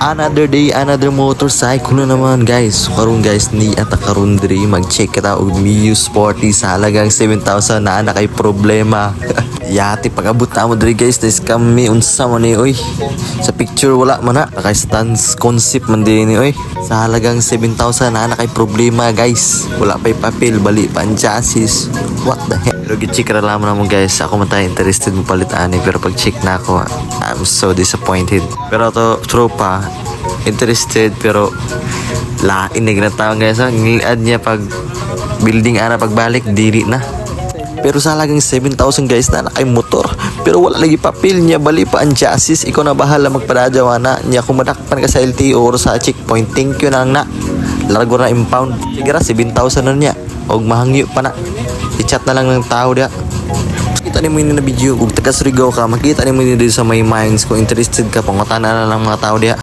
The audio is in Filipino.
Another day, another motorcycle na naman guys. So karon guys ni ata karon diri mag-check kita og Mio Sporty sa halagang 7,000 na kay problema. Yati pag-abot na mo diri guys, this kami unsa man ni oy. Sa picture wala man na, naka stance concept man din ni oy. Sa halagang 7,000 na kay problema guys. Wala pa'y papel, bali pa ang chassis. What the heck? Pero gi-check ra lamang na mo guys. Ako man tayo interested mo palit ani, pero pag check na ako, I'm so disappointed. Pero to tropa, interested pero lain na ginatawag guys. Ngiliad niya pag building ana pagbalik dili na. Pero sa halagang 7,000 guys na nakay motor. Pero wala lagi papel niya, bali pa ang chassis. Ikaw na bahala magpadadyawa na niya kung madakpan ka sa LTO or sa checkpoint. Thank you na na. Largo na impound. Sigara 7,000 na niya. Og mahangyo pa na. I-chat na lang ng tao dia. Kita ni mo yun na video. Kung taga Surigao ka, makita ni mo yun dito sa may mines. Kung interested ka, pangutana na lang mga tao dia.